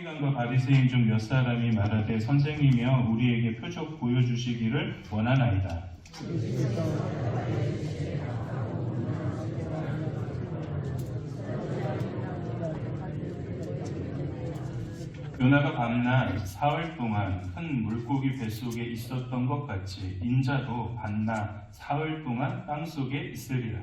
서기관과 바리새인 중 몇 사람이 말하되 선생님이여 우리에게 표적 보여주시기를 원하나이다. 요나가 밤낮 사흘 동안 큰 물고기 뱃속에 있었던 것 같이 인자도 밤낮 사흘 동안 땅속에 있으리라.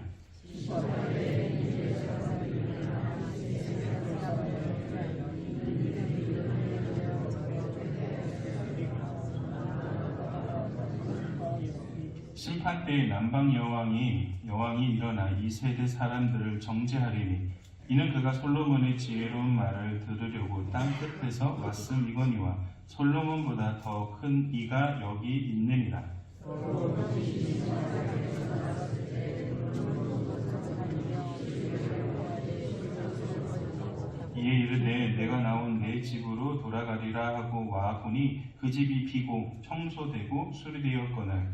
심판 때에 남방 여왕이 일어나 이 세대 사람들을 정죄하리니 이는 그가 솔로몬의 지혜로운 말을 들으려고 땅 끝에서 왔음이거니와 솔로몬보다 더 큰 이가 여기 있느니라. 이에 이르되 내가 나온 내 집으로 돌아가리라 하고 와 보니 그 집이 비고 청소되고 수리되었거늘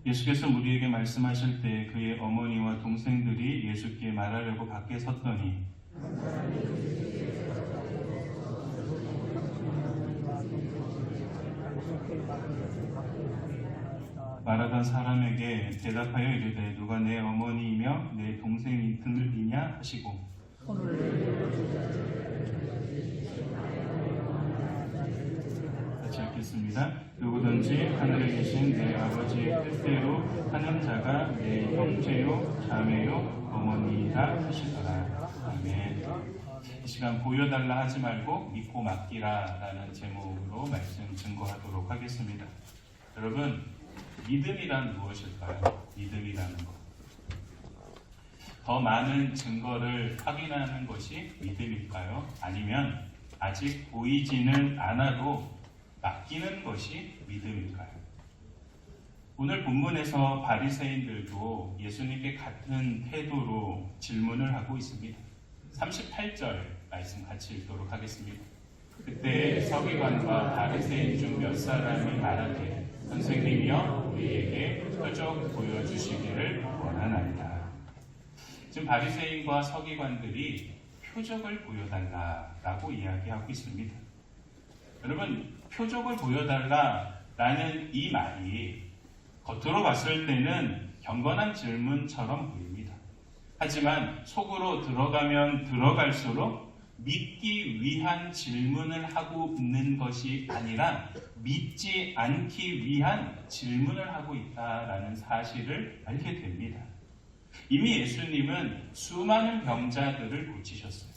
예수께서 우리에게 말씀하실 때 그의 어머니와 동생들이 예수께 말하려고 밖에 섰더니 말하던 사람에게 대답하여 이르되 누가 내 어머니이며 내 동생이냐 하시고 같이 읽겠습니다. 누구든지 하늘에 계신 내 아버지의 뜻대로 하는 자가 내 형제요 자매요 어머니이라 하시더라. 아멘. 이 시간 보여달라 하지 말고 믿고 맡기라 라는 제목으로 말씀 증거하도록 하겠습니다. 여러분, 믿음이란 무엇일까요? 믿음이라는 것. 더 많은 증거를 확인하는 것이 믿음일까요? 아니면 아직 보이지는 않아도 맡기는 것이 믿음일까요? 오늘 본문에서 바리새인들도 예수님께 같은 태도로 질문을 하고 있습니다. 38절 말씀 같이 읽도록 하겠습니다. 그때 서기관과 바리새인 중 몇 사람이 말하되 선생님이여 우리에게 표적 보여주시기를 원하나이다. 지금 바리새인과 서기관들이 표적을 보여달라라고 이야기하고 있습니다. 여러분, 표적을 보여달라라는 이 말이 겉으로 봤을 때는 경건한 질문처럼 보입니다. 하지만 속으로 들어가면 들어갈수록 믿기 위한 질문을 하고 있는 것이 아니라 믿지 않기 위한 질문을 하고 있다라는 사실을 알게 됩니다. 이미 예수님은 수많은 병자들을 고치셨어요.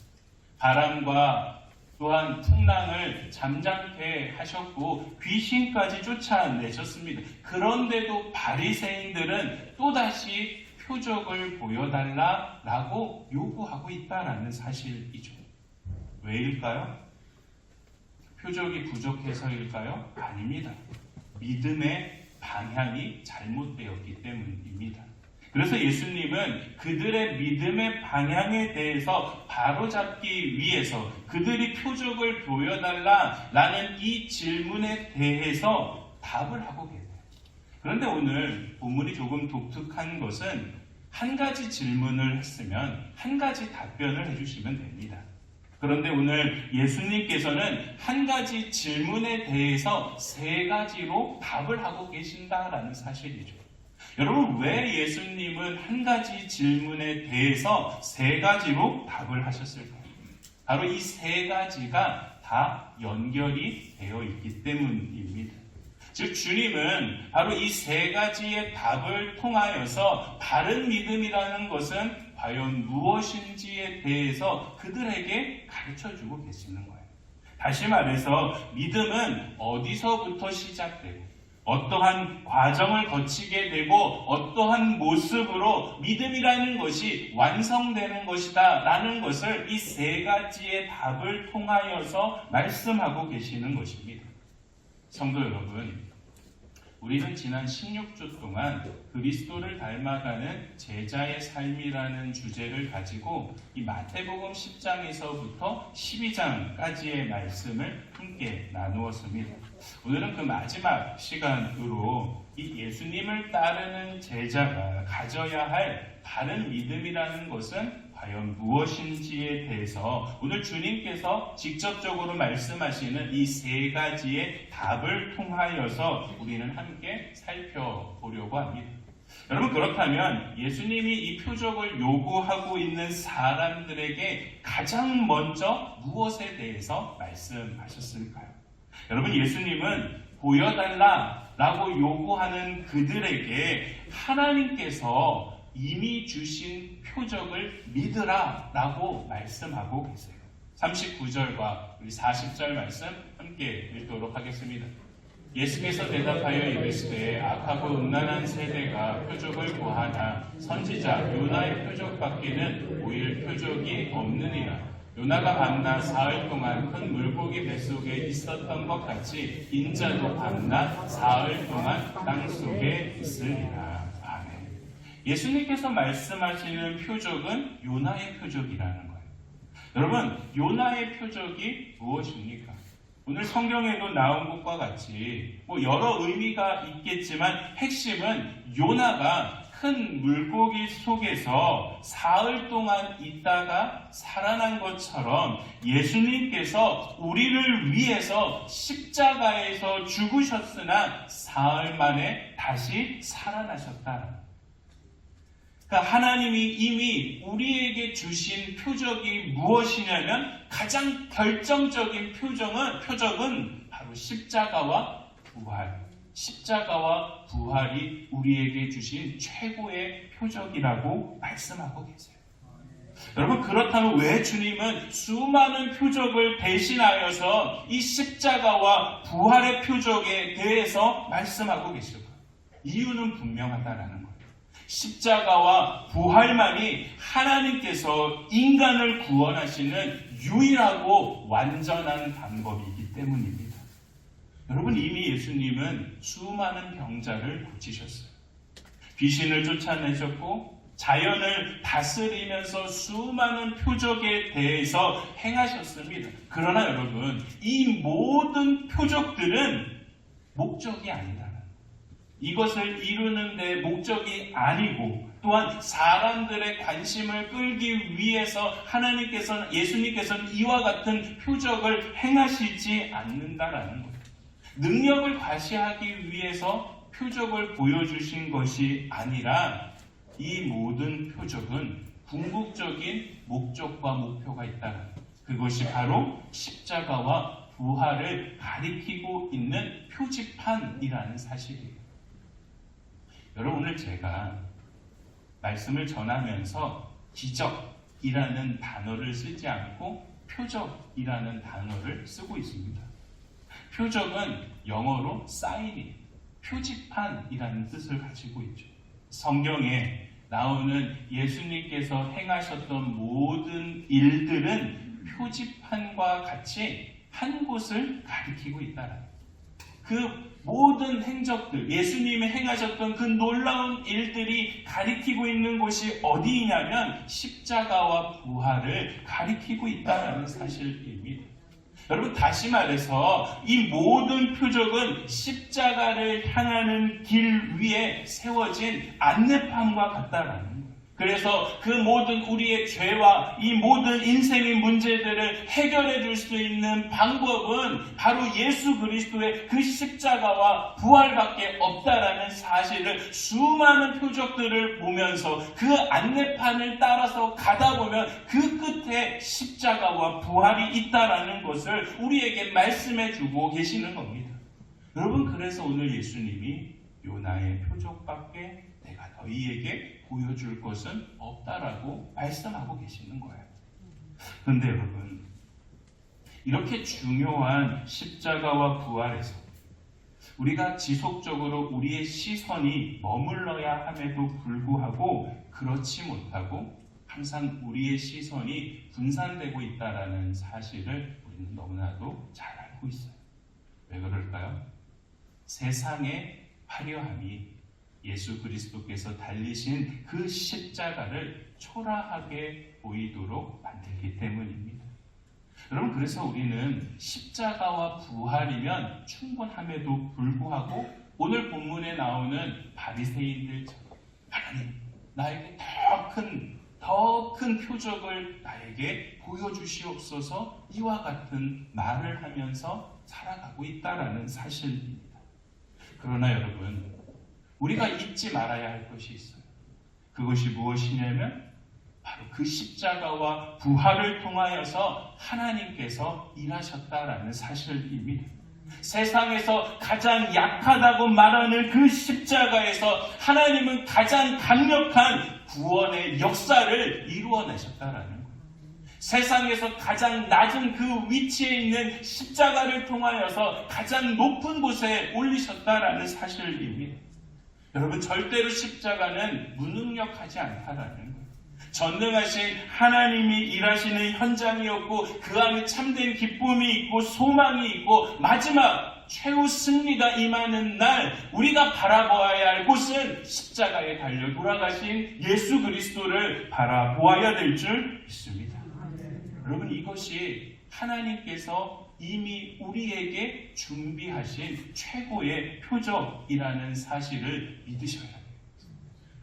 바람과 또한 풍랑을 잠잠케 하셨고 귀신까지 쫓아내셨습니다. 그런데도 바리새인들은 또다시 표적을 보여달라라고 요구하고 있다라는 사실이죠. 왜일까요? 표적이 부족해서일까요? 아닙니다. 믿음의 방향이 잘못되었기 때문입니다. 그래서 예수님은 그들의 믿음의 방향에 대해서 바로잡기 위해서 그들이 표적을 보여달라라는 이 질문에 대해서 답을 하고 계세요. 그런데 오늘 본문이 조금 독특한 것은 한 가지 질문을 했으면 한 가지 답변을 해주시면 됩니다. 그런데 오늘 예수님께서는 한 가지 질문에 대해서 세 가지로 답을 하고 계신다라는 사실이죠. 여러분, 왜 예수님은 한 가지 질문에 대해서 세 가지로 답을 하셨을까요? 바로 이 세 가지가 다 연결이 되어 있기 때문입니다. 즉, 주님은 바로 이 세 가지의 답을 통하여서 바른 믿음이라는 것은 과연 무엇인지에 대해서 그들에게 가르쳐주고 계시는 거예요. 다시 말해서 믿음은 어디서부터 시작되고 어떠한 과정을 거치게 되고 어떠한 모습으로 믿음이라는 것이 완성되는 것이다 라는 것을 이 세 가지의 답을 통하여서 말씀하고 계시는 것입니다. 성도 여러분, 우리는 지난 16주 동안 그리스도를 닮아가는 제자의 삶이라는 주제를 가지고 이 마태복음 10장에서부터 12장까지의 말씀을 함께 나누었습니다. 오늘은 그 마지막 시간으로 이 예수님을 따르는 제자가 가져야 할 바른 믿음이라는 것은 과연 무엇인지에 대해서 오늘 주님께서 직접적으로 말씀하시는 이 세 가지의 답을 통하여서 우리는 함께 살펴보려고 합니다. 여러분, 그렇다면 예수님이 이 표적을 요구하고 있는 사람들에게 가장 먼저 무엇에 대해서 말씀하셨을까요? 여러분, 예수님은 보여달라라고 요구하는 그들에게 하나님께서 이미 주신 표적을 믿으라 라고 말씀하고 계세요. 39절과 우리 40절 말씀 함께 읽도록 하겠습니다. 예수께서 대답하여 이르시되 악하고 음란한 세대가 표적을 구하나 선지자 요나의 표적밖에는 보일 표적이 없느니라. 요나가 밤낮 사흘 동안 큰 물고기 뱃속에 있었던 것 같이 인자도 밤낮 사흘 동안 땅속에 있으리라. 예수님께서 말씀하시는 표적은 요나의 표적이라는 거예요. 여러분, 요나의 표적이 무엇입니까? 오늘 성경에도 나온 것과 같이 여러 의미가 있겠지만 핵심은 요나가 큰 물고기 속에서 사흘 동안 있다가 살아난 것처럼 예수님께서 우리를 위해서 십자가에서 죽으셨으나 사흘 만에 다시 살아나셨다. 그러니까 하나님이 이미 우리에게 주신 표적이 무엇이냐면 가장 결정적인 표적은 바로 십자가와 부활. 십자가와 부활이 우리에게 주신 최고의 표적이라고 말씀하고 계세요. 여러분, 그렇다면 왜 주님은 수많은 표적을 대신하여서 이 십자가와 부활의 표적에 대해서 말씀하고 계실까? 이유는 분명하다라는 거예요. 십자가와 부활만이 하나님께서 인간을 구원하시는 유일하고 완전한 방법이기 때문입니다. 여러분, 이미 예수님은 수많은 병자를 고치셨어요. 귀신을 쫓아내셨고 자연을 다스리면서 수많은 표적에 대해서 행하셨습니다. 그러나 여러분, 이 모든 표적들은 목적이 아니다. 이것을 이루는 데 목적이 아니고 또한 사람들의 관심을 끌기 위해서 예수님께서는 이와 같은 표적을 행하시지 않는다라는 거예요. 능력을 과시하기 위해서 표적을 보여주신 것이 아니라 이 모든 표적은 궁극적인 목적과 목표가 있다는 거예요. 그것이 바로 십자가와 부활을 가리키고 있는 표지판이라는 사실이에요. 여러분, 오늘 제가 말씀을 전하면서 기적이라는 단어를 쓰지 않고 표적이라는 단어를 쓰고 있습니다. 표적은 영어로 사인이, 표지판이라는 뜻을 가지고 있죠. 성경에 나오는 예수님께서 행하셨던 모든 일들은 표지판과 같이 한 곳을 가리키고 있다는 그 모든 행적들, 예수님이 행하셨던 그 놀라운 일들이 가리키고 있는 곳이 어디냐면 십자가와 부활을 가리키고 있다는 사실입니다. 여러분, 다시 말해서 이 모든 표적은 십자가를 향하는 길 위에 세워진 안내판과 같다라는 거예요. 그래서 그 모든 우리의 죄와 이 모든 인생의 문제들을 해결해 줄 수 있는 방법은 바로 예수 그리스도의 그 십자가와 부활밖에 없다라는 사실을 수많은 표적들을 보면서 그 안내판을 따라서 가다 보면 그 끝에 십자가와 부활이 있다라는 것을 우리에게 말씀해 주고 계시는 겁니다. 여러분, 그래서 오늘 예수님이 요나의 표적밖에 내가 너희에게 보여줄 것은 없다라고 말씀하고 계시는 거예요. 그런데 여러분, 이렇게 중요한 십자가와 부활에서 우리가 지속적으로 우리의 시선이 머물러야 함에도 불구하고 그렇지 못하고 항상 우리의 시선이 분산되고 있다는 사실을 우리는 너무나도 잘 알고 있어요. 왜 그럴까요? 세상의 화려함이 예수 그리스도께서 달리신 그 십자가를 초라하게 보이도록 만들기 때문입니다. 여러분, 그래서 우리는 십자가와 부활이면 충분함에도 불구하고 오늘 본문에 나오는 바리새인들처럼 하나님, 나에게 더 큰 표적을 나에게 보여주시옵소서, 이와 같은 말을 하면서 살아가고 있다라는 사실입니다. 그러나 여러분, 우리가 잊지 말아야 할 것이 있어요. 그것이 무엇이냐면 바로 그 십자가와 부활을 통하여서 하나님께서 일하셨다라는 사실입니다. 세상에서 가장 약하다고 말하는 그 십자가에서 하나님은 가장 강력한 구원의 역사를 이루어내셨다라는 거예요. 세상에서 가장 낮은 그 위치에 있는 십자가를 통하여서 가장 높은 곳에 올리셨다라는 사실입니다. 여러분, 절대로 십자가는 무능력하지 않다라는 거예요. 전능하신 하나님이 일하시는 현장이었고 그 안에 참된 기쁨이 있고 소망이 있고 마지막 최후 승리가 임하는 날 우리가 바라보아야 할 곳은 십자가에 달려 돌아가신 예수 그리스도를 바라보아야 될 줄 믿습니다. 여러분, 이것이 하나님께서 이미 우리에게 준비하신 최고의 표적이라는 사실을 믿으셔야 합니다.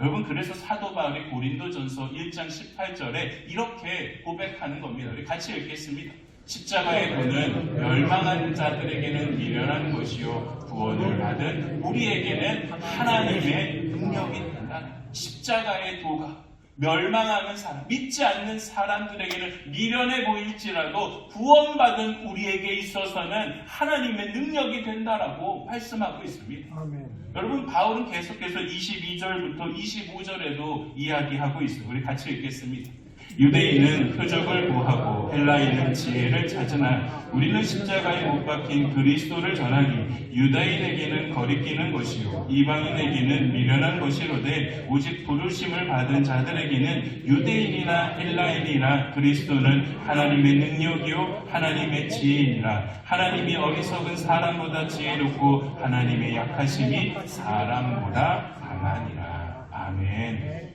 여러분, 그래서 사도 바울이 고린도전서 1장 18절에 이렇게 고백하는 겁니다. 우리 같이 읽겠습니다. 십자가의 도는 멸망한 자들에게는 미련한 것이요 구원을 받은 우리에게는 하나님의 능력이 된다. 십자가의 도가 멸망하는 사람, 믿지 않는 사람들에게는 미련해 보일지라도 구원받은 우리에게 있어서는 하나님의 능력이 된다라고 말씀하고 있습니다. 아멘. 여러분, 바울은 계속해서 22절부터 25절에도 이야기하고 있어요. 우리 같이 읽겠습니다. 유대인은 표적을 구하고 헬라인은 지혜를 찾으나 우리는 십자가에 못 박힌 그리스도를 전하니 유다인에게는 거리끼는 것이요 이방인에게는 미련한 것이로되 오직 부르심을 받은 자들에게는 유대인이나 헬라인이나 그리스도는 하나님의 능력이요 하나님의 지혜이니라. 하나님이 어리석은 사람보다 지혜롭고 하나님의 약하심이 사람보다 강하니라. 아멘.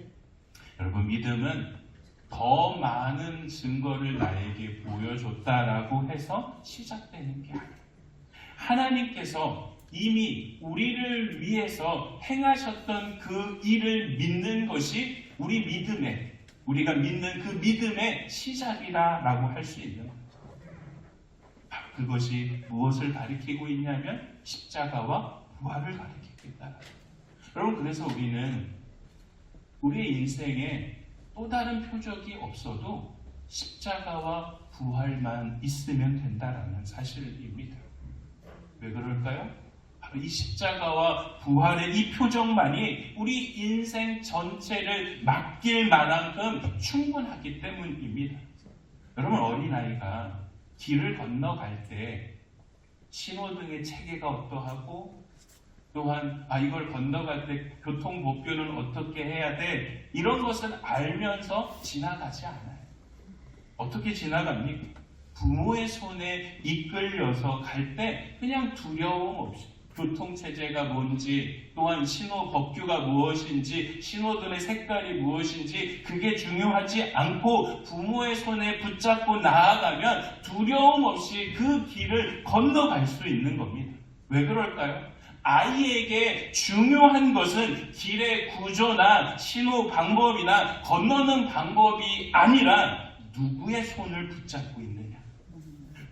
여러분, 믿음은 더 많은 증거를 나에게 보여줬다라고 해서 시작되는 게 아니에요. 하나님께서 이미 우리를 위해서 행하셨던 그 일을 믿는 것이 우리가 믿는 그 믿음의 시작이라고 할 수 있는 거예요. 그것이 무엇을 가리키고 있냐면 십자가와 부활을 가리키고 있다. 여러분, 그래서 우리는 우리의 인생에 또 다른 표적이 없어도 십자가와 부활만 있으면 된다라는 사실입니다. 왜 그럴까요? 바로 이 십자가와 부활의 이 표적만이 우리 인생 전체를 맡길 만큼 충분하기 때문입니다. 여러분, 어린아이가 길을 건너갈 때 신호등의 체계가 어떠하고 또한 이걸 건너갈 때 교통법규는 어떻게 해야 돼? 이런 것을 알면서 지나가지 않아요. 어떻게 지나갑니까? 부모의 손에 이끌려서 갈 때 그냥 두려움 없이 교통체제가 뭔지 또한 신호법규가 무엇인지 신호등의 색깔이 무엇인지 그게 중요하지 않고 부모의 손에 붙잡고 나아가면 두려움 없이 그 길을 건너갈 수 있는 겁니다. 왜 그럴까요? 아이에게 중요한 것은 길의 구조나 신호 방법이나 건너는 방법이 아니라 누구의 손을 붙잡고 있느냐.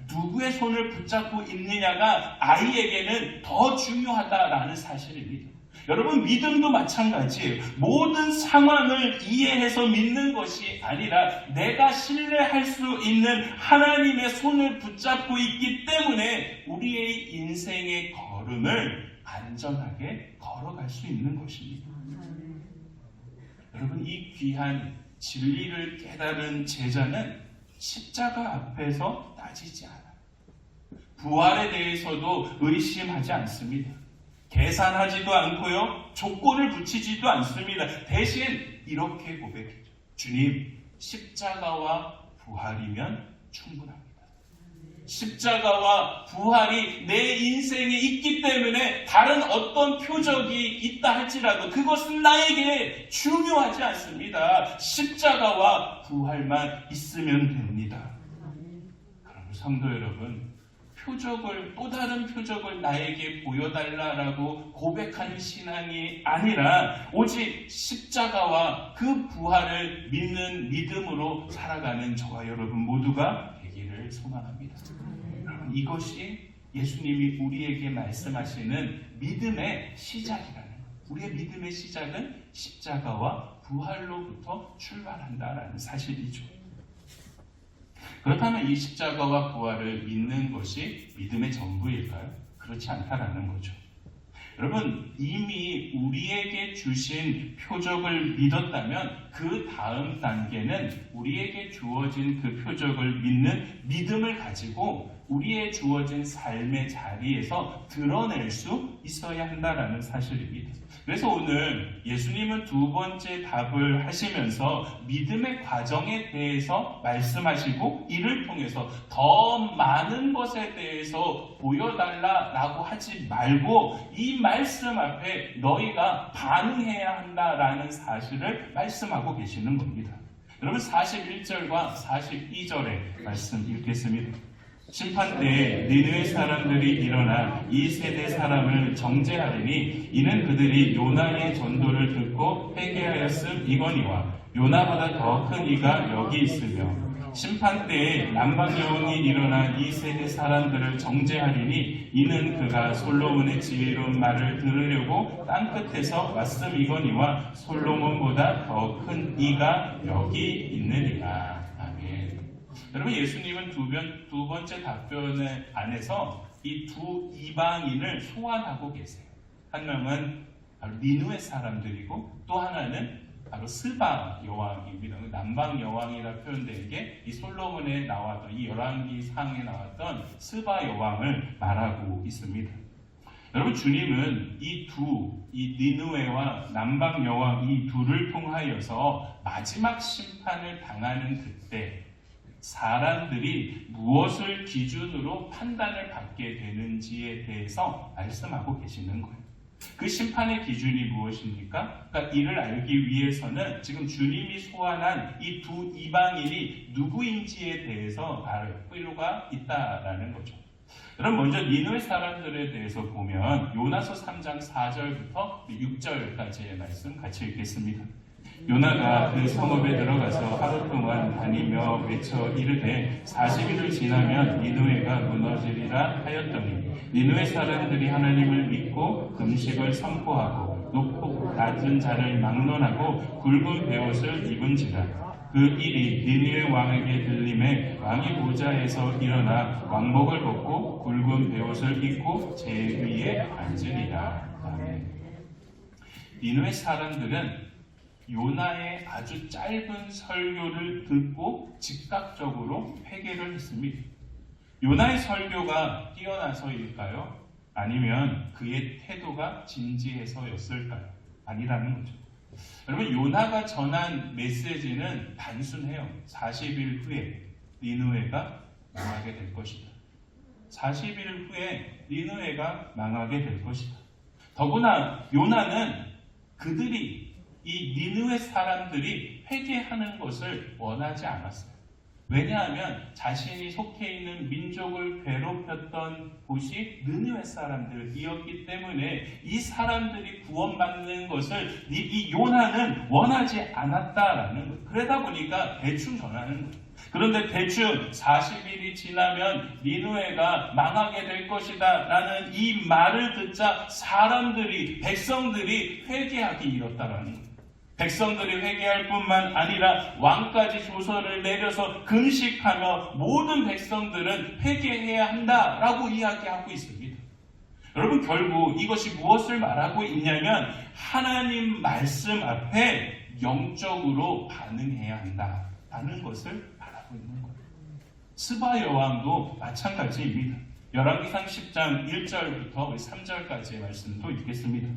누구의 손을 붙잡고 있느냐가 아이에게는 더 중요하다라는 사실입니다. 여러분, 믿음도 마찬가지예요. 모든 상황을 이해해서 믿는 것이 아니라 내가 신뢰할 수 있는 하나님의 손을 붙잡고 있기 때문에 우리의 인생의 걸음을 안전하게 걸어갈 수 있는 것입니다. 여러분, 이 귀한 진리를 깨달은 제자는 십자가 앞에서 따지지 않아요. 부활에 대해서도 의심하지 않습니다. 계산하지도 않고요. 조건을 붙이지도 않습니다. 대신 이렇게 고백했죠. 주님, 십자가와 부활이면 충분합니다. 십자가와 부활이 내 인생에 있기 때문에 다른 어떤 표적이 있다 할지라도 그것은 나에게 중요하지 않습니다. 십자가와 부활만 있으면 됩니다. 그럼 성도 여러분, 또 다른 표적을 나에게 보여달라라고 고백하는 신앙이 아니라 오직 십자가와 그 부활을 믿는 믿음으로 살아가는 저와 여러분 모두가 되기를 소망합니다. 여러분, 이것이 예수님이 우리에게 말씀하시는 믿음의 시작이라는 거예요. 우리의 믿음의 시작은 십자가와 부활로부터 출발한다라는 사실이죠. 그렇다면 이 십자가와 부활을 믿는 것이 믿음의 전부일까요? 그렇지 않다라는 거죠. 여러분, 이미 우리에게 주신 표적을 믿었다면 그 다음 단계는 우리에게 주어진 그 표적을 믿는 믿음을 가지고 우리의 주어진 삶의 자리에서 드러낼 수 있어야 한다는 사실입니다. 그래서 오늘 예수님은 두 번째 답을 하시면서 믿음의 과정에 대해서 말씀하시고 이를 통해서 더 많은 것에 대해서 보여달라라고 하지 말고 이 말씀 앞에 너희가 반응해야 한다라는 사실을 말씀하고 계시는 겁니다. 여러분, 41절과 42절의 말씀 읽겠습니다. 심판 때에 니느웨 사람들이 일어나 이 세대 사람을 정죄하리니 이는 그들이 요나의 전도를 듣고 회개하였음이거니와 요나보다 더 큰 이가 여기 있으며 심판 때에 남방여왕이 일어나 이 세대 사람들을 정죄하리니 이는 그가 솔로몬의 지혜로운 말을 들으려고 땅끝에서 왔음이거니와 솔로몬보다 더 큰 이가 여기 있느니라. 여러분, 예수님은 두 번째 답변의 안에서 이 두 이방인을 소환하고 계세요. 한 명은 바로 니느웨 사람들이고 또 하나는 바로 스바 여왕입니다. 남방 여왕이라 표현된 게 이 솔로몬에 나왔던 이 열왕기 상에 나왔던 스바 여왕을 말하고 있습니다. 여러분, 주님은 이 니느웨와 남방 여왕 이 둘을 통하여서 마지막 심판을 당하는 그때 사람들이 무엇을 기준으로 판단을 받게 되는지에 대해서 말씀하고 계시는 거예요. 그 심판의 기준이 무엇입니까? 그러니까 이를 알기 위해서는 지금 주님이 소환한 이 두 이방인이 누구인지에 대해서 알 필요가 있다라는 거죠. 여러분, 먼저 니느웨 사람들에 대해서 보면 요나서 3장 4절부터 6절까지의 말씀 같이 읽겠습니다. 요나가 그 성읍에 들어가서 하루 동안 다니며 외쳐 이르되 40일을 지나면 니느웨가 무너지리라 하였더니 니느웨 사람들이 하나님을 믿고 금식을 선포하고 높고 낮은 자를 막론하고 굵은 베옷을 입은지라. 그 일이 니느웨 왕에게 들림에 왕이 보좌에서 일어나 왕복을 벗고 굵은 베옷을 입고 제 위에 앉으리라. 아멘. 니느웨 사람들은 요나의 아주 짧은 설교를 듣고 즉각적으로 회개를 했습니다. 요나의 설교가 뛰어나서일까요? 아니면 그의 태도가 진지해서였을까요? 아니라는 거죠. 여러분, 요나가 전한 메시지는 단순해요. 40일 후에 니느웨가 망하게 될 것이다. 40일 후에 니느웨가 망하게 될 것이다. 더구나 요나는 이 니느웨 사람들이 회개하는 것을 원하지 않았어요. 왜냐하면 자신이 속해 있는 민족을 괴롭혔던 곳이 니느웨 사람들이었기 때문에 이 사람들이 구원받는 것을 이 요나는 원하지 않았다라는 거예요. 그러다 보니까 대충 전하는 거예요. 그런데 대충 40일이 지나면 니느웨가 망하게 될 것이다 라는 이 말을 듣자 백성들이 회개하기 이뤘다라는 거예요. 백성들이 회개할 뿐만 아니라 왕까지 조서를 내려서 금식하며 모든 백성들은 회개해야 한다라고 이야기하고 있습니다. 여러분, 결국 이것이 무엇을 말하고 있냐면 하나님 말씀 앞에 영적으로 반응해야 한다라는 것을 말하고 있는 거예요. 스바 여왕도 마찬가지입니다. 열왕기상 10장 1절부터 3절까지의 말씀도 읽겠습니다.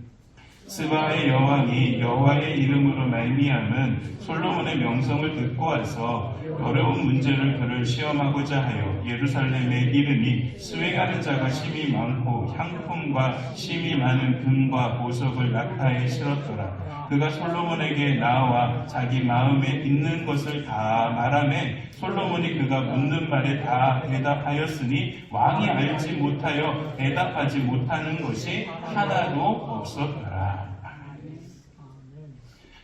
스바의 여왕이 여호와의 이름으로 말미암은 솔로몬의 명성을 듣고 와서 어려운 문제를 그를 시험하고자 하여 예루살렘의 이름이 수행하는 자가 심히 많고 향품과 심히 많은 금과 보석을 낙타에 실었더라. 그가 솔로몬에게 나와 자기 마음에 있는 것을 다 말하매 솔로몬이 그가 묻는 말에 다 대답하였으니 왕이 알지 못하여 대답하지 못하는 것이 하나도 없었더라.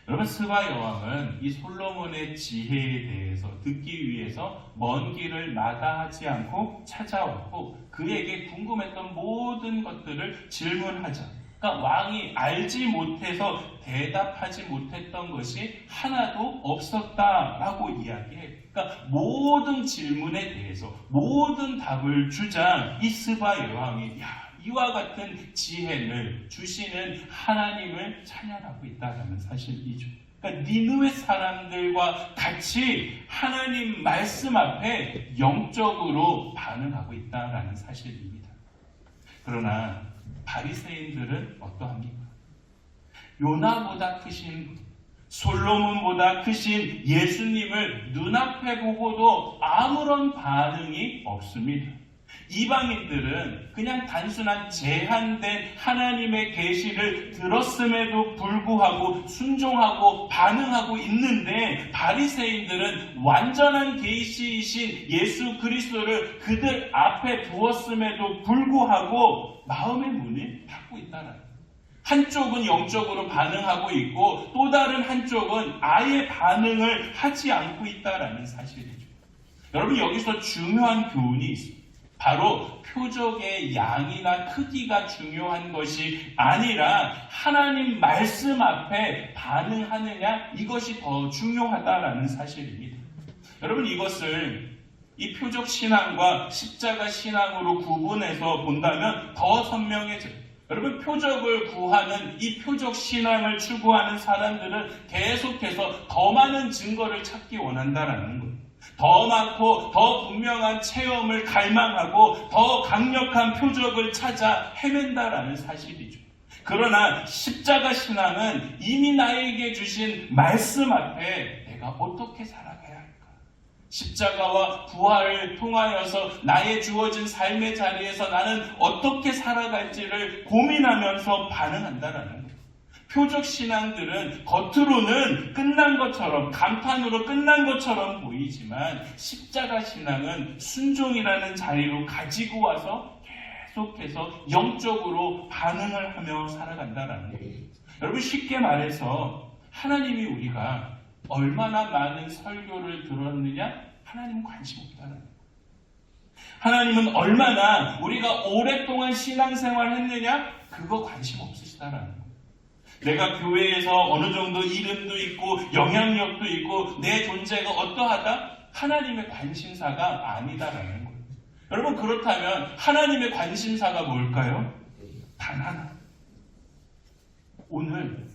여러분, 스바 여왕은 이 솔로몬의 지혜에 대해서 듣기 위해서 먼 길을 마다하지 않고 찾아왔고 그에게 궁금했던 모든 것들을 질문하자. 그러니까 왕이 알지 못해서 대답하지 못했던 것이 하나도 없었다라고 이야기해. 그러니까 모든 질문에 대해서 모든 답을 주자 이 스바 여왕이 이와 같은 지혜를 주시는 하나님을 찬양하고 있다는 사실이죠. 그러니까 니느웨 사람들과 같이 하나님 말씀 앞에 영적으로 반응하고 있다는 사실입니다. 그러나 바리새인들은 어떠합니까? 요나보다 크신 솔로몬보다 크신 예수님을 눈앞에 보고도 아무런 반응이 없습니다. 이방인들은 그냥 단순한 제한된 하나님의 계시를 들었음에도 불구하고 순종하고 반응하고 있는데 바리새인들은 완전한 계시이신 예수 그리스도를 그들 앞에 두었음에도 불구하고 마음의 문이 닫고 있다는 거예요. 한쪽은 영적으로 반응하고 있고 또 다른 한쪽은 아예 반응을 하지 않고 있다는 사실이죠. 여러분, 여기서 중요한 교훈이 있습니다. 바로 표적의 양이나 크기가 중요한 것이 아니라 하나님 말씀 앞에 반응하느냐, 이것이 더 중요하다라는 사실입니다. 여러분, 이것을 이 표적 신앙과 십자가 신앙으로 구분해서 본다면 더 선명해져요. 여러분, 표적을 구하는 이 표적 신앙을 추구하는 사람들은 계속해서 더 많은 증거를 찾기 원한다라는 거예요. 더 많고 더 분명한 체험을 갈망하고 더 강력한 표적을 찾아 헤맨다라는 사실이죠. 그러나 십자가 신앙은 이미 나에게 주신 말씀 앞에 내가 어떻게 살아가야 할까? 십자가와 부활을 통하여서 나의 주어진 삶의 자리에서 나는 어떻게 살아갈지를 고민하면서 반응한다라는 거예요. 표적 신앙들은 겉으로는 끝난 것처럼, 감탄으로 끝난 것처럼 보이지만 십자가 신앙은 순종이라는 자리로 가지고 와서 계속해서 영적으로 반응을 하며 살아간다는 거예요. 여러분, 쉽게 말해서 하나님이 우리가 얼마나 많은 설교를 들었느냐? 하나님은 관심 없다는 거예요. 하나님은 얼마나 우리가 오랫동안 신앙생활을 했느냐? 그거 관심 없으시다라는 거예요. 내가 교회에서 어느 정도 이름도 있고 영향력도 있고 내 존재가 어떠하다? 하나님의 관심사가 아니다라는 거예요. 여러분, 그렇다면 하나님의 관심사가 뭘까요? 단 하나. 오늘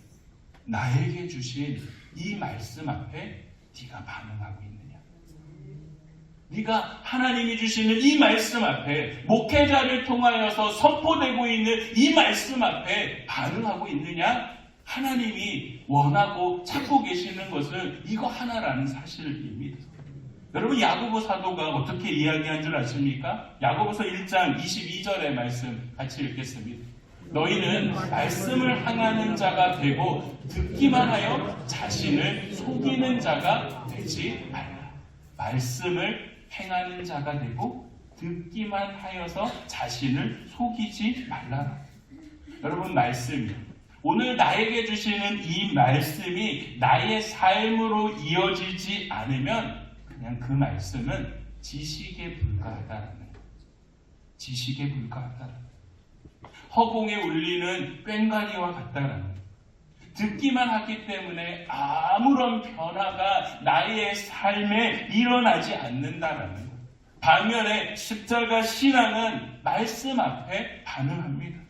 나에게 주신 이 말씀 앞에 네가 반응하고 있느냐? 네가 하나님이 주시는 이 말씀 앞에, 목회자를 통하여서 선포되고 있는 이 말씀 앞에 반응하고 있느냐? 하나님이 원하고 찾고 계시는 것은 이거 하나라는 사실입니다. 여러분, 야고보 사도가 어떻게 이야기한 줄 아십니까? 야고보서 1장 22절의 말씀 같이 읽겠습니다. 너희는 말씀을 행하는 자가 되고 듣기만 하여 자신을 속이는 자가 되지 말라. 말씀을 행하는 자가 되고 듣기만 하여서 자신을 속이지 말라. 여러분, 말씀이요. 오늘 나에게 주시는 이 말씀이 나의 삶으로 이어지지 않으면 그냥 그 말씀은 지식에 불과하다라는 거예요. 지식에 불과하다라는 거예요. 허공에 울리는 꽹과리와 같다라는 거예요. 듣기만 하기 때문에 아무런 변화가 나의 삶에 일어나지 않는다라는 거예요. 반면에 십자가 신앙은 말씀 앞에 반응합니다.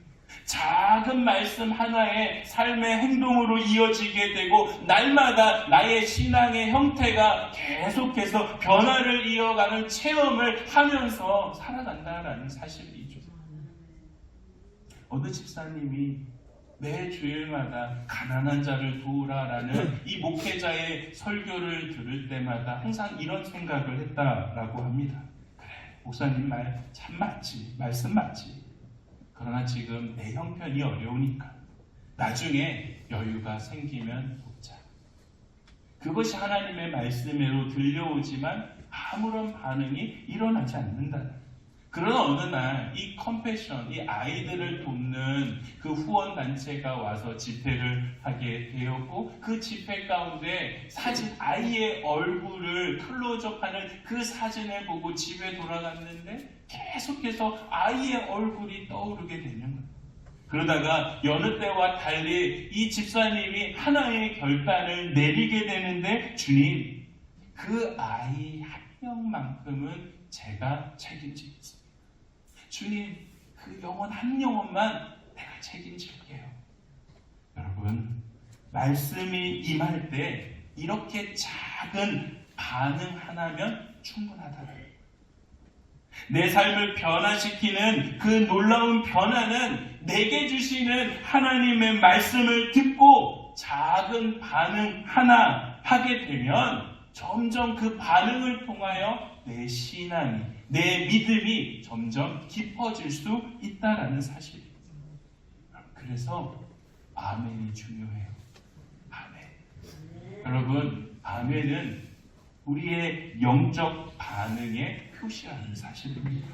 작은 말씀 하나의 삶의 행동으로 이어지게 되고 날마다 나의 신앙의 형태가 계속해서 변화를 이어가는 체험을 하면서 살아간다라는 사실이죠. 어느 집사님이 매 주일마다 가난한 자를 도우라라는 이 목회자의 설교를 들을 때마다 항상 이런 생각을 했다라고 합니다. 그래, 목사님 말 참 맞지, 말씀 맞지. 그러나 지금 내 형편이 어려우니까 나중에 여유가 생기면 돕자. 그것이 하나님의 말씀으로 들려오지만 아무런 반응이 일어나지 않는다. 그러나 어느 날 이 컴패션, 이 아이들을 돕는 그 후원단체가 와서 집회를 하게 되었고, 그 집회 가운데 사진, 아이의 얼굴을 클로즈업하는 그 사진을 보고 집에 돌아갔는데 계속해서 아이의 얼굴이 떠오르게 되는 거예요. 그러다가 여느 때와 달리 이 집사님이 하나의 결단을 내리게 되는데, 주님, 그 아이 한 명만큼은 제가 책임지겠습니다. 주님, 그 영혼 한 영혼만 내가 책임질게요. 여러분, 말씀이 임할 때 이렇게 작은 반응 하나면 충분하다. 내 삶을 변화시키는 그 놀라운 변화는 내게 주시는 하나님의 말씀을 듣고 작은 반응 하나 하게 되면 점점 그 반응을 통하여 내 신앙이, 내 믿음이 점점 깊어질 수 있다라는 사실입니다. 그래서 아멘이 중요해요. 아멘. 여러분, 아멘은 우리의 영적 반응의 표시라는 사실입니다.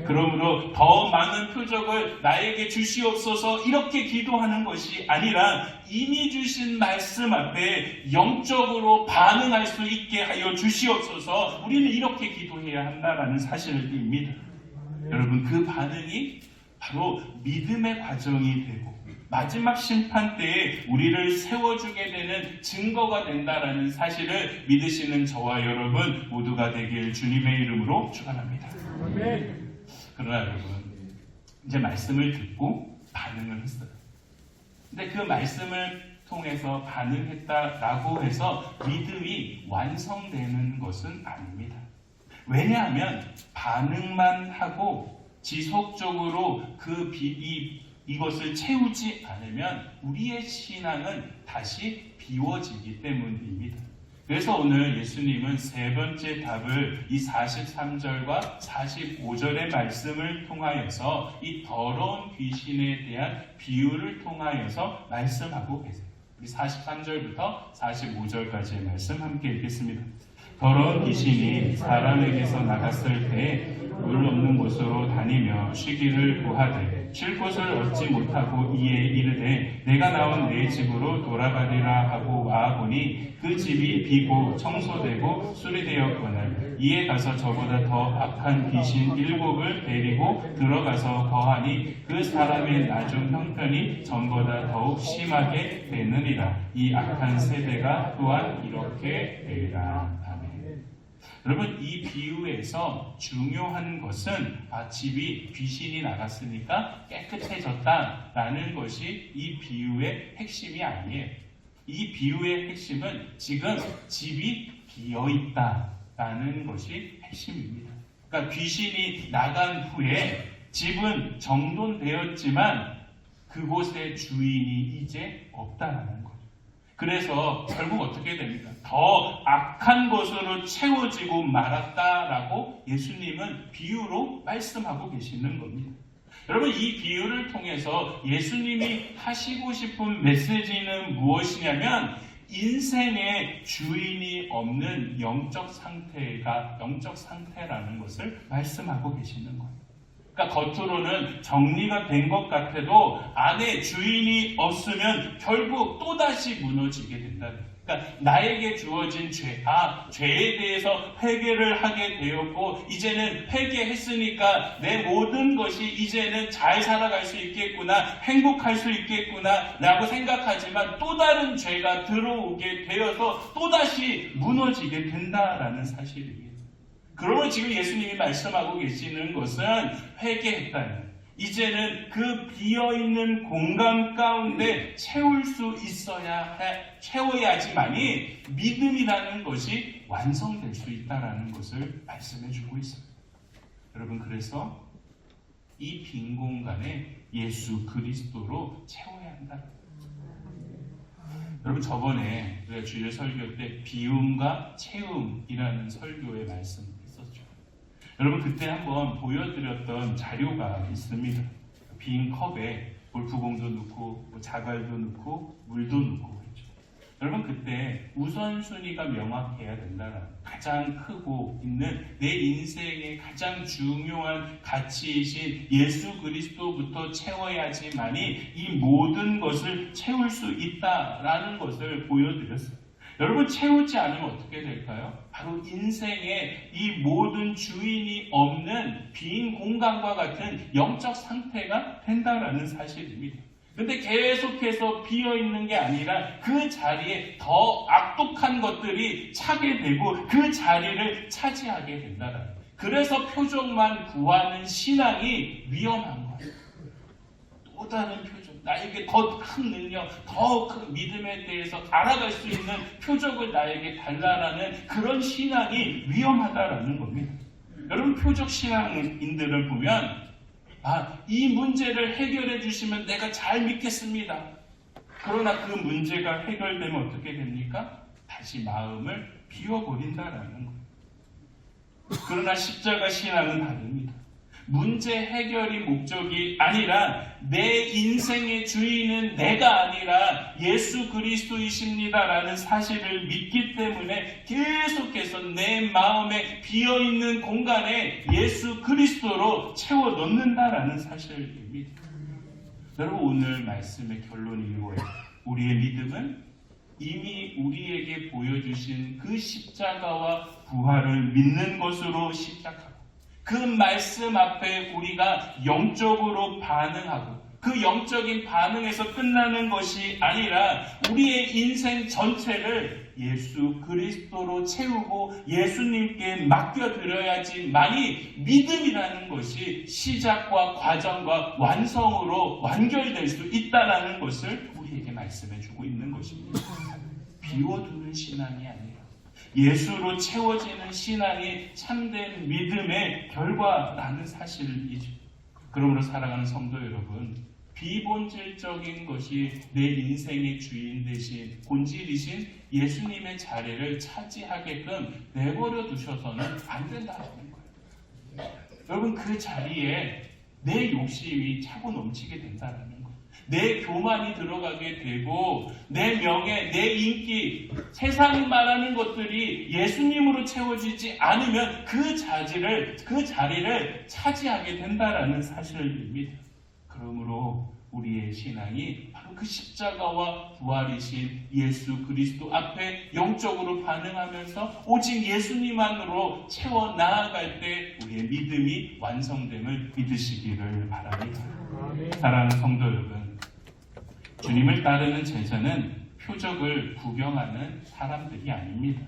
그러므로 더 많은 표적을 나에게 주시옵소서 이렇게 기도하는 것이 아니라 이미 주신 말씀 앞에 영적으로 반응할 수 있게 하여 주시옵소서, 우리는 이렇게 기도해야 한다라는 사실입니다. 여러분, 그 반응이 바로 믿음의 과정이 되고 마지막 심판 때에 우리를 세워주게 되는 증거가 된다라는 사실을 믿으시는 저와 여러분 모두가 되길 주님의 이름으로 축원합니다. 그러나 여러분, 이제 말씀을 듣고 반응을 했어요. 근데 그 말씀을 통해서 반응했다라고 해서 믿음이 완성되는 것은 아닙니다. 왜냐하면 반응만 하고 지속적으로 이것을 채우지 않으면 우리의 신앙은 다시 비워지기 때문입니다. 그래서 오늘 예수님은 세 번째 답을 이 43절과 45절의 말씀을 통하여서 이 더러운 귀신에 대한 비유를 통하여서 말씀하고 계세요. 우리 43절부터 45절까지의 말씀 함께 읽겠습니다. 더러운 귀신이 사람에게서 나갔을 때 물 없는 곳으로 다니며 쉬기를 구하되 쉴 곳을 얻지 못하고 이에 이르되 내가 나온 내 집으로 돌아가리라 하고 와보니 그 집이 비고 청소되고 수리되었거늘 이에 가서 저보다 더 악한 귀신 7을 데리고 들어가서 거하니 그 사람의 나중 형편이 전보다 더욱 심하게 되느니라. 이 악한 세대가 또한 이렇게 되리라. 여러분, 이 비유에서 중요한 것은 집이 귀신이 나갔으니까 깨끗해졌다라는 것이 이 비유의 핵심이 아니에요. 이 비유의 핵심은 지금 집이 비어있다라는 것이 핵심입니다. 그러니까 귀신이 나간 후에 집은 정돈되었지만 그곳의 주인이 이제 없다라는 거예요. 그래서 결국 어떻게 됩니까? 더 악한 것으로 채워지고 말았다라고 예수님은 비유로 말씀하고 계시는 겁니다. 여러분, 이 비유를 통해서 예수님이 하시고 싶은 메시지는 무엇이냐면 인생의 주인이 없는 영적 상태라는 것을 말씀하고 계시는 거예요. 그러니까 겉으로는 정리가 된 것 같아도 안에 주인이 없으면 결국 또다시 무너지게 된다. 그러니까 나에게 주어진 죄에 대해서 회개를 하게 되었고 이제는 회개했으니까 내 모든 것이 이제는 잘 살아갈 수 있겠구나, 행복할 수 있겠구나 라고 생각하지만 또 다른 죄가 들어오게 되어서 또다시 무너지게 된다라는 사실입니다. 그러면 지금 예수님이 말씀하고 계시는 것은 회개했다는, 이제는 그 비어있는 공간 가운데 채워야지만이 믿음이라는 것이 완성될 수 있다는 것을 말씀해 주고 있어요. 여러분, 그래서 이 빈 공간에 예수 그리스도로 채워야 한다. 여러분, 저번에 우리가 주일 설교 때 비움과 채움이라는 설교의 말씀 했었죠. 여러분, 그때 한번 보여드렸던 자료가 있습니다. 빈 컵에 골프공도 넣고 자갈도 넣고 물도 넣고 했죠. 여러분, 그때 우선순위가 명확해야 된다는, 가장 크고 있는 내 인생의 가장 중요한 가치이신 예수 그리스도부터 채워야지만이 이 모든 것을 채울 수 있다라는 것을 보여드렸어요. 여러분, 채우지 않으면 어떻게 될까요? 바로 인생의 이 모든 주인이 없는 빈 공간과 같은 영적 상태가 된다라는 사실입니다. 근데 계속해서 비어있는 게 아니라 그 자리에 더 악독한 것들이 차게 되고 그 자리를 차지하게 된다라는 거예요. 그래서 표적만 구하는 신앙이 위험한 거예요. 또 다른 표적, 나에게 더 큰 능력, 더 큰 믿음에 대해서 알아갈 수 있는 표적을 나에게 달라라는 그런 신앙이 위험하다라는 겁니다. 여러분, 표적 신앙인들을 보면 이 문제를 해결해 주시면 내가 잘 믿겠습니다. 그러나 그 문제가 해결되면 어떻게 됩니까? 다시 마음을 비워버린다라는 거예요. 그러나 십자가 신앙은 다릅니다. 문제 해결이 목적이 아니라 내 인생의 주인은 내가 아니라 예수 그리스도이십니다라는 사실을 믿기 때문에 계속해서 내 마음에 비어있는 공간에 예수 그리스도로 채워 넣는다라는 사실입니다. 여러분, 오늘 말씀의 결론이 이거예요. 우리의 믿음은 이미 우리에게 보여주신 그 십자가와 부활을 믿는 것으로 시작하고, 그 말씀 앞에 우리가 영적으로 반응하고, 그 영적인 반응에서 끝나는 것이 아니라 우리의 인생 전체를 예수 그리스도로 채우고 예수님께 맡겨드려야지만이 믿음이라는 것이 시작과 과정과 완성으로 완결될 수 있다는 것을 우리에게 말씀해주고 있는 것입니다. 비워두는 신앙이 아니라 예수로 채워지는 신앙이 참된 믿음의 결과라는 사실이죠. 그러므로 사랑하는 성도 여러분, 비본질적인 것이 내 인생의 주인 되신 본질이신 예수님의 자리를 차지하게끔 내버려 두셔서는 안 된다는 거예요. 여러분, 그 자리에 내 욕심이 차고 넘치게 된다는 거예요. 내 교만이 들어가게 되고 내 명예, 내 인기, 세상이 말하는 것들이 예수님으로 채워지지 않으면 그 자리를 차지하게 된다라는 사실입니다. 그러므로 우리의 신앙이 바로 그 십자가와 부활이신 예수 그리스도 앞에 영적으로 반응하면서 오직 예수님 안으로 채워 나아갈 때 우리의 믿음이 완성됨을 믿으시기를 바랍니다. 사랑하는 성도 여러분, 주님을 따르는 제자는 표적을 구경하는 사람들이 아닙니다.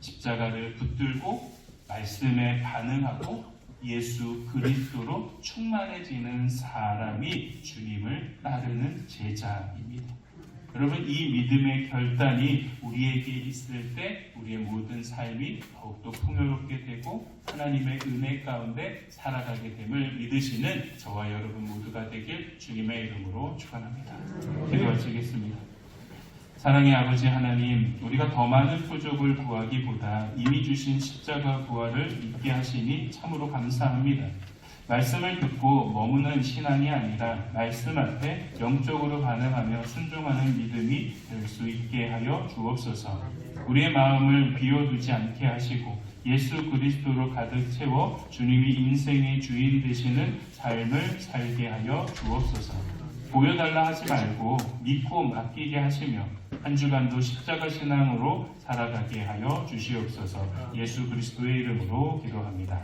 십자가를 붙들고 말씀에 반응하고 예수 그리스도로 충만해지는 사람이 주님을 따르는 제자입니다. 여러분, 이 믿음의 결단이 우리에게 있을 때 우리의 모든 삶이 더욱더 풍요롭게 되고 하나님의 은혜 가운데 살아가게 됨을 믿으시는 저와 여러분 모두가 되길 주님의 이름으로 축원합니다. 기도하시겠습니다. 사랑의 아버지 하나님, 우리가 더 많은 표적을 구하기보다 이미 주신 십자가 부활을 믿게 하시니 참으로 감사합니다. 말씀을 듣고 머무는 신앙이 아니라 말씀 앞에 영적으로 반응하며 순종하는 믿음이 될 수 있게 하여 주옵소서. 우리의 마음을 비워두지 않게 하시고 예수 그리스도로 가득 채워 주님이 인생의 주인 되시는 삶을 살게 하여 주옵소서. 보여달라 하지 말고 믿고 맡기게 하시며 한 주간도 십자가 신앙으로 살아가게 하여 주시옵소서. 예수 그리스도의 이름으로 기도합니다.